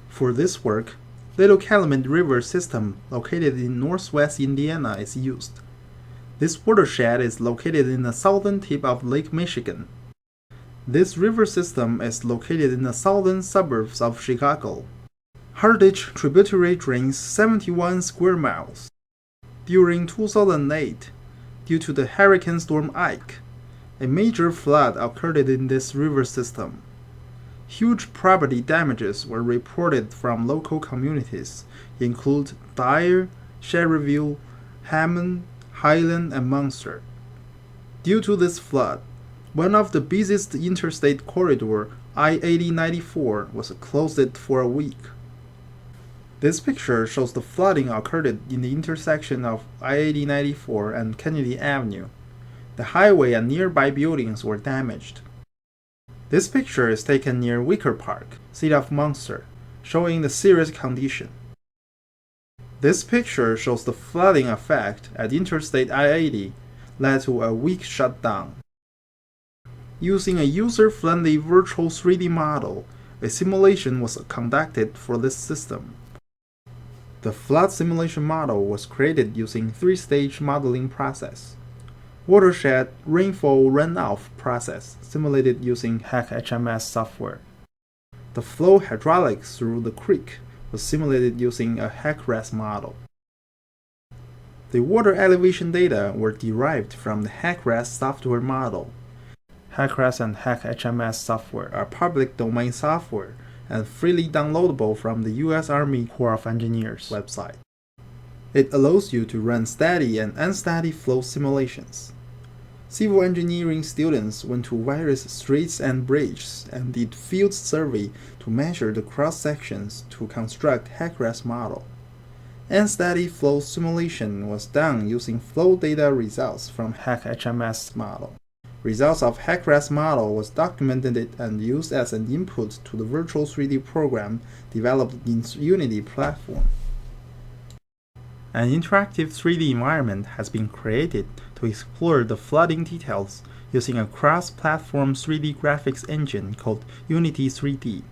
For this work, Little Calumet River system located in northwest Indiana is used. This watershed is located in the southern tip of Lake Michigan. This river system is located in the southern suburbs of Chicago. Harditch tributary drains 71 square miles. During 2008, due to the Hurricane Storm Ike, a major flood occurred in this river system. Huge property damages were reported from local communities, include Dyer, Sherryville, Hammond, Highland, and Munster. Due to this flood, one of the busiest interstate corridor, I-80-94, was closed for a week. This picture shows the flooding occurred in the intersection of I-80-94 and Kennedy Avenue. The highway and nearby buildings were damaged. This picture is taken near Wicker Park, seat of Munster, showing the serious condition. This picture shows the flooding effect at Interstate I-80 led to a week shutdown. Using a user-friendly virtual 3D model, a simulation was conducted for this system. The flood simulation model was created using three-stage modeling process. Watershed rainfall runoff process simulated using HHMS software. The flow hydraulics through the creek was simulated using a HACRAS model. The water elevation data were derived from the HACRAS software model. HACRAS and HHMS software are public domain software and freely downloadable from the U.S. Army Corps of Engineers website. It allows you to run steady and unsteady flow simulations. Civil engineering students went to various streets and bridges and did field survey to measure the cross-sections to construct HACRAS model. Unsteady flow simulation was done using flow data results from HHMS model. Results of HACRAS model was documented and used as an input to the virtual 3D program developed in Unity platform. An interactive 3D environment has been created to explore the flooding details using a cross-platform 3D graphics engine called Unity 3D.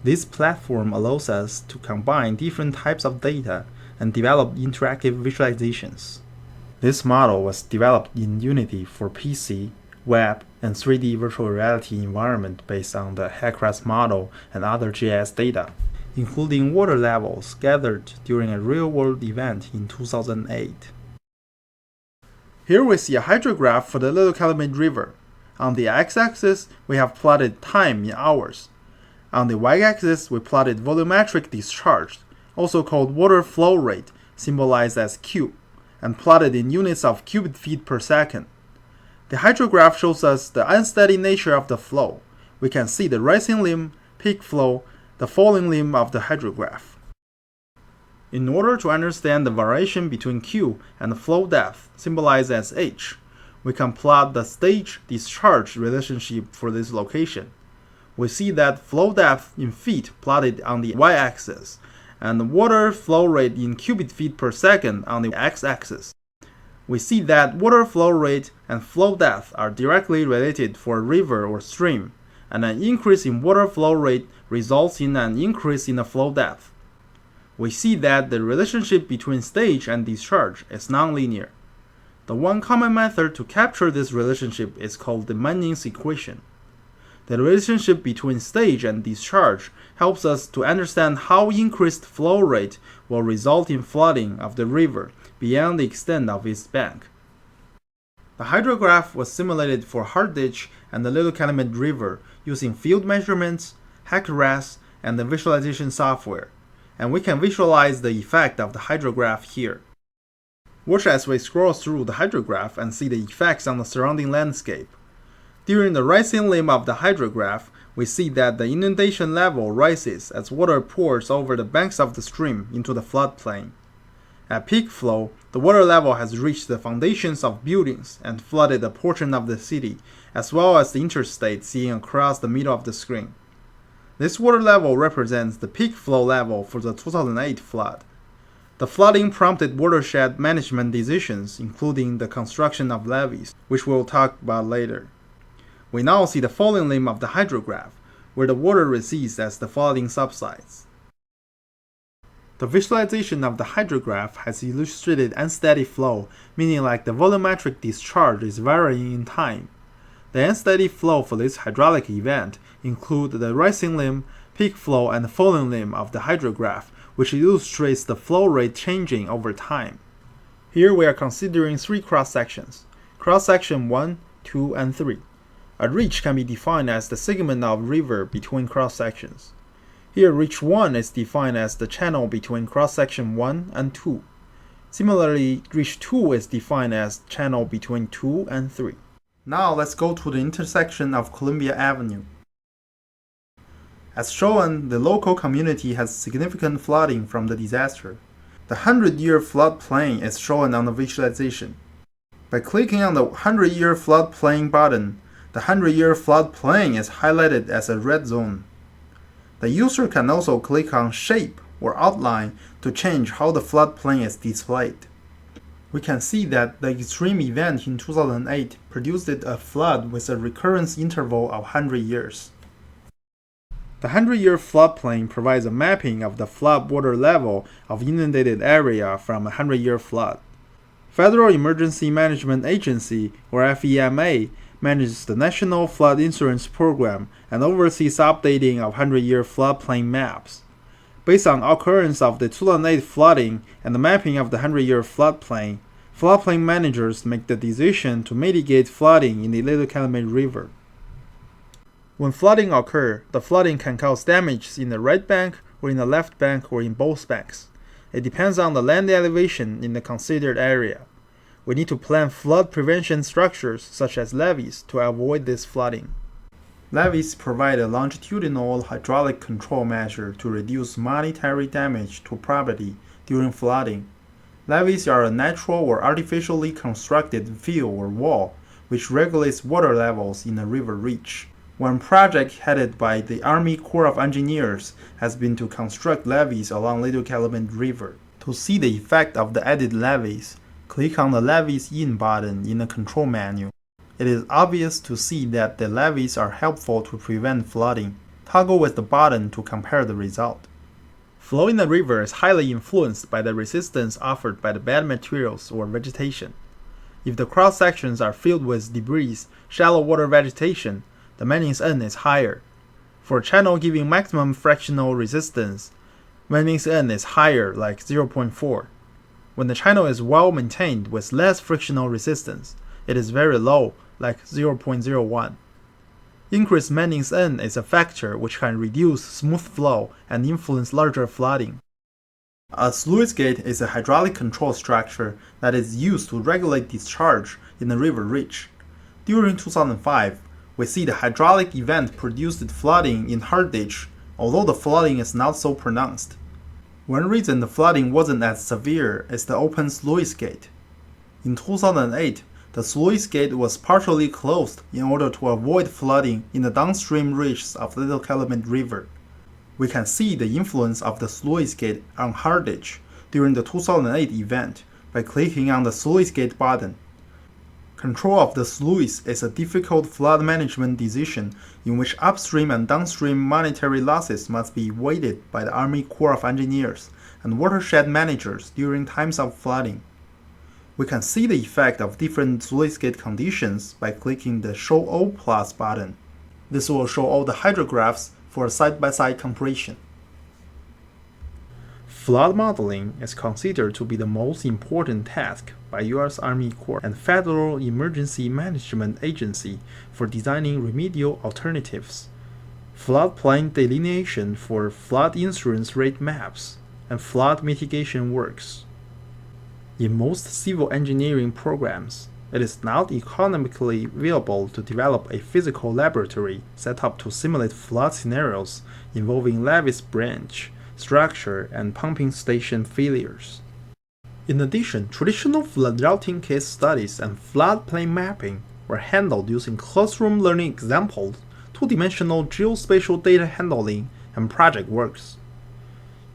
This platform allows us to combine different types of data and develop interactive visualizations. This model was developed in Unity for PC, web, and 3D virtual reality environment based on the HACRAS model and other GIS data, including water levels gathered during a real-world event in 2008. Here we see a hydrograph for the Little Calumet River. On the x-axis, we have plotted time in hours. On the y-axis, we plotted volumetric discharge, also called water flow rate, symbolized as Q, and plotted in units of cubic feet per second. The hydrograph shows us the unsteady nature of the flow. We can see the rising limb, peak flow, the falling limb of the hydrograph. In order to understand the variation between Q and the flow depth, symbolized as H, we can plot the stage-discharge relationship for this location. We see that flow depth in feet plotted on the y-axis, and the water flow rate in cubic feet per second on the x-axis. We see that water flow rate and flow depth are directly related for a river or stream, and an increase in water flow rate results in an increase in the flow depth. We see that the relationship between stage and discharge is nonlinear. The one common method to capture this relationship is called the Manning's equation. The relationship between stage and discharge helps us to understand how increased flow rate will result in flooding of the river beyond the extent of its bank. The hydrograph was simulated for Harditch and the Little Calumet River using field measurements, HACRAS, and the visualization software, and we can visualize the effect of the hydrograph here. Watch as we scroll through the hydrograph and see the effects on the surrounding landscape. During the rising limb of the hydrograph, we see that the inundation level rises as water pours over the banks of the stream into the floodplain. At peak flow, the water level has reached the foundations of buildings and flooded a portion of the city, as well as the interstate seen across the middle of the screen. This water level represents the peak flow level for the 2008 flood. The flooding prompted watershed management decisions, including the construction of levees, which we'll talk about later. We now see the falling limb of the hydrograph, where the water recedes as the flooding subsides. The visualization of the hydrograph has illustrated unsteady flow, meaning like the volumetric discharge is varying in time. The unsteady flow for this hydraulic event include the rising limb, peak flow, and falling limb of the hydrograph, which illustrates the flow rate changing over time. Here we are considering three cross-sections. Cross-section 1, 2, and 3. A reach can be defined as the segment of river between cross-sections. Here, reach 1 is defined as the channel between cross-section 1 and 2. Similarly, reach 2 is defined as channel between 2 and 3. Now let's go to the intersection of Columbia Avenue. As shown, the local community has significant flooding from the disaster. The 100-year floodplain is shown on the visualization. By clicking on the 100-year floodplain button, the 100-year floodplain is highlighted as a red zone. The user can also click on Shape or Outline to change how the floodplain is displayed. We can see that the extreme event in 2008 produced a flood with a recurrence interval of 100 years. The 100-year floodplain provides a mapping of the flood water level of inundated area from a 100-year flood. Federal Emergency Management Agency, or FEMA, manages the National Flood Insurance Program and oversees updating of 100-year floodplain maps. Based on occurrence of the 2008 flooding and the mapping of the 100-year floodplain managers make the decision to mitigate flooding in the Little Calumet River. When flooding occurs, the flooding can cause damage in the right bank or in the left bank or in both banks. It depends on the land elevation in the considered area. We need to plan flood prevention structures such as levees to avoid this flooding. Levees provide a longitudinal hydraulic control measure to reduce monetary damage to property during flooding. Levees are a natural or artificially constructed field or wall which regulates water levels in a river reach. One project headed by the Army Corps of Engineers has been to construct levees along Little Calumet River. To see the effect of the added levees, click on the Levees In button in the control menu. It is obvious to see that the levees are helpful to prevent flooding. Toggle with the button to compare the result. Flow in the river is highly influenced by the resistance offered by the bed materials or vegetation. If the cross-sections are filled with debris, shallow water vegetation, the Manning's N is higher. For a channel giving maximum frictional resistance, Manning's N is higher, like 0.4. When the channel is well maintained with less frictional resistance, it is very low, like 0.01. Increased Manning's N is a factor which can reduce smooth flow and influence larger flooding. A sluice gate is a hydraulic control structure that is used to regulate discharge in the river reach. During 2005, we see the hydraulic event produced flooding in Harditch, although the flooding is not so pronounced. One reason the flooding wasn't as severe is the open sluice gate. In 2008, the sluice gate was partially closed in order to avoid flooding in the downstream reaches of Little Calumet River. We can see the influence of the sluice gate on Harditch during the 2008 event by clicking on the sluice gate button. Control of the sluice is a difficult flood management decision in which upstream and downstream monetary losses must be weighted by the Army Corps of Engineers and watershed managers during times of flooding. We can see the effect of different sluice gate conditions by clicking the Show All Plus button. This will show all the hydrographs for a side-by-side comparison. Flood modeling is considered to be the most important task by U.S. Army Corps and Federal Emergency Management Agency for designing remedial alternatives, floodplain delineation for flood insurance rate maps, and flood mitigation works. In most civil engineering programs, it is not economically viable to develop a physical laboratory set up to simulate flood scenarios involving levees branch, structure, and pumping station failures. In addition, traditional flood routing case studies and floodplain mapping were handled using classroom learning examples, two-dimensional geospatial data handling, and project works.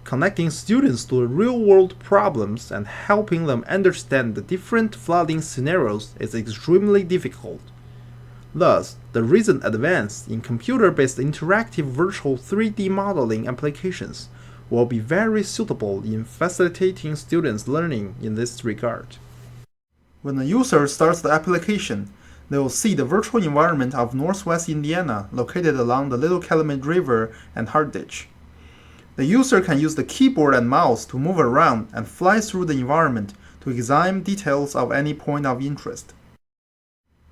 Connecting students to real-world problems and helping them understand the different flooding scenarios is extremely difficult. Thus, the recent advance in computer-based interactive virtual 3D modeling applications will be very suitable in facilitating students' learning in this regard. When the user starts the application, they will see the virtual environment of Northwest Indiana located along the Little Calumet River and Hard Ditch. The user can use the keyboard and mouse to move around and fly through the environment to examine details of any point of interest.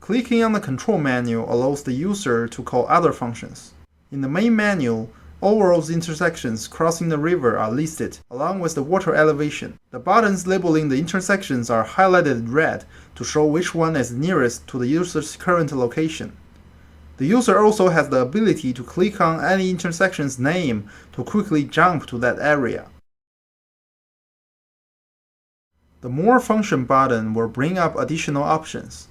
Clicking on the control menu allows the user to call other functions. In the main menu, all roads intersections crossing the river are listed, along with the water elevation. The buttons labeling the intersections are highlighted red to show which one is nearest to the user's current location. The user also has the ability to click on any intersection's name to quickly jump to that area. The More Function button will bring up additional options.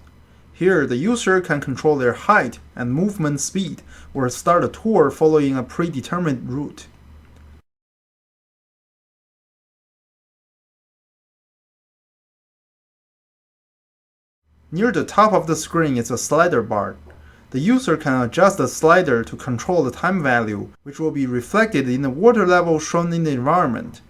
Here, the user can control their height and movement speed or start a tour following a predetermined route. Near the top of the screen is a slider bar. The user can adjust the slider to control the time value, which will be reflected in the water level shown in the environment.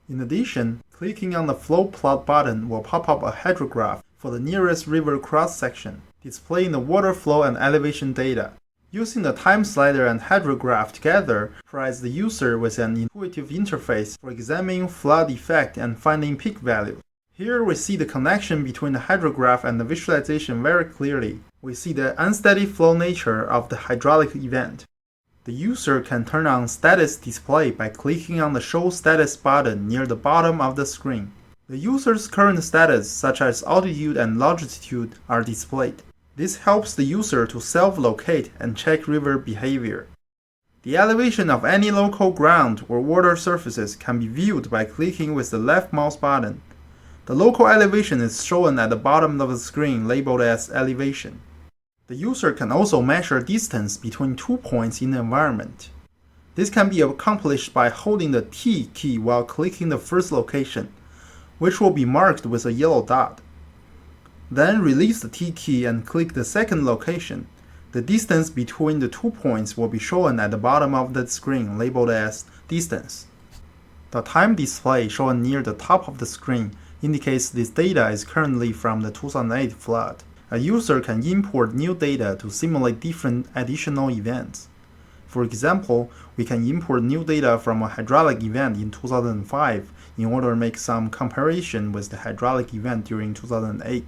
In addition, clicking on the Flow Plot button will pop up a hydrograph for the nearest river cross-section, displaying the water flow and elevation data. Using the time slider and hydrograph together provides the user with an intuitive interface for examining flood effect and finding peak value. Here we see the connection between the hydrograph and the visualization very clearly. We see the unsteady flow nature of the hydraulic event. The user can turn on status display by clicking on the Show Status button near the bottom of the screen. The user's current status, such as altitude and longitude, are displayed. This helps the user to self-locate and check river behavior. The elevation of any local ground or water surfaces can be viewed by clicking with the left mouse button. The local elevation is shown at the bottom of the screen labeled as elevation. The user can also measure distance between 2 points in the environment. This can be accomplished by holding the T key while clicking the first location, which will be marked with a yellow dot. Then release the T key and click the second location. The distance between the 2 points will be shown at the bottom of the screen labeled as distance. The time display shown near the top of the screen indicates this data is currently from the 2008 flood. A user can import new data to simulate different additional events. For example, we can import new data from a hydraulic event in 2005 in order to make some comparison with the hydraulic event during 2008.